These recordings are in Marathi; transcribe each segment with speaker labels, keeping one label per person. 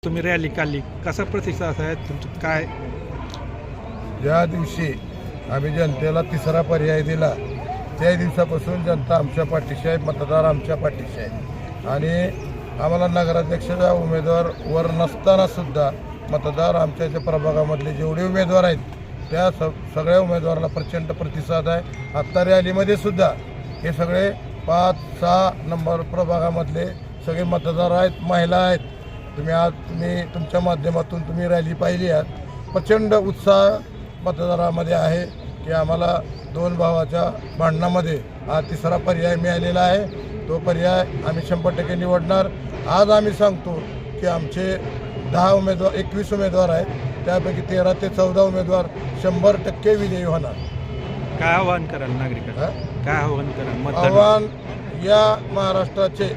Speaker 1: तुम्ही रॅली काढली, कसा प्रतिसाद आहे तुमचं? काय
Speaker 2: ज्या दिवशी आम्ही जनतेला तिसरा पर्याय दिला त्या दिवसापासून जनता आमच्या पाठीशी आहे, मतदार आमच्या पाठीशी आहेत आणि आम्हाला नगराध्यक्षाचा उमेदवार वर नसताना सुद्धा मतदार आमच्या प्रभागामधले जेवढे उमेदवार आहेत त्या सगळ्या उमेदवाराला प्रचंड प्रतिसाद आहे। आत्ता रॅलीमध्ये सुद्धा हे सगळे 5-6 नंबर प्रभागामधले सगळे मतदार आहेत, महिला आहेत। तुम्ही तुमच्या माध्यमातून तुम्ही रॅली पाहिली आहे, प्रचंड उत्साह मतदारामध्ये आहे की आम्हाला 2 भावाच्या भांडणामध्ये हा तिसरा पर्याय मिळालेला आहे। तो पर्याय आम्ही 100% निवडणार। आज आम्ही सांगतो की आमचे 21 उमेदवार आहेत, त्यापैकी 13 ते 14 उमेदवार 100% विजयी होणार।
Speaker 1: काय आव्हान कराल नागरिकांना? काय आव्हान कराल?
Speaker 2: आव्हान या महाराष्ट्राचे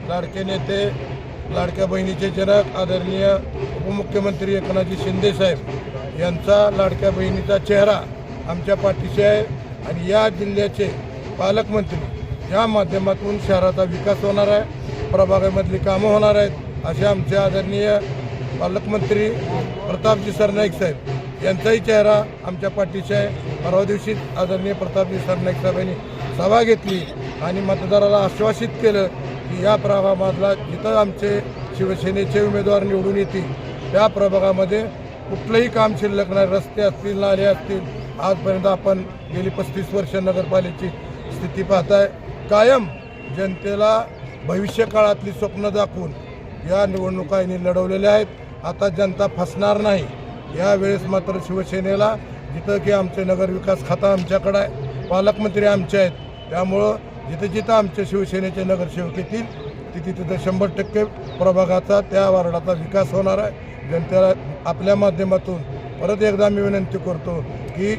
Speaker 2: लाडके नेते, लाडक्या बहिणीचे जनक आदरणीय उपमुख्यमंत्री एकनाथजी शिंदे साहेब यांचा लाडक्या बहिणीचा चेहरा आमच्या पाठीशी आहे आणि या जिल्ह्याचे पालकमंत्री या माध्यमातून शहराचा विकास होणार आहे, प्रभागामधली कामं होणार आहेत असे आमचे आदरणीय पालकमंत्री प्रतापजी सरनाईक साहेब यांचाही चेहरा आमच्या पाठीशी आहे। परवा दिवशी आदरणीय प्रतापजी सरनाईक साहेबांनी सभा घेतली आणि मतदाराला आश्वासित केलं की या प्रभागामधला जिथं आमचे शिवसेनेचे उमेदवार निवडून येतील त्या प्रभागामध्ये कुठलंही काम शिल्लक नाही, रस्ते असतील, नाले असतील। आजपर्यंत आपण गेली 35 वर्ष नगरपालिकेची स्थिती पाहताय, कायम जनतेला भविष्यकाळातली स्वप्न दाखवून या निवडणुका यांनी लढवलेल्या आहेत। आता जनता फसणार नाही। यावेळेस मात्र शिवसेनेला जिथं की आमचे नगरविकास खातं आमच्याकडं आहे, पालकमंत्री आमचे आहेत, त्यामुळं जिथं आमचे शिवसेनेचे नगरसेवक येतील तिथं 100% प्रभागाचा त्या वार्डाचा विकास होणार आहे। जनतेला आपल्या माध्यमातून परत एकदा मी विनंती करतो की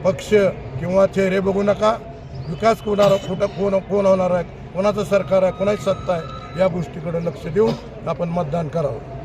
Speaker 2: पक्ष किंवा चेहरे बघू नका, विकास कोण होणार आहे, कोणाचं सरकार आहे, कोणाची सत्ता आहे, या गोष्टीकडे लक्ष देऊन आपण मतदान करावं।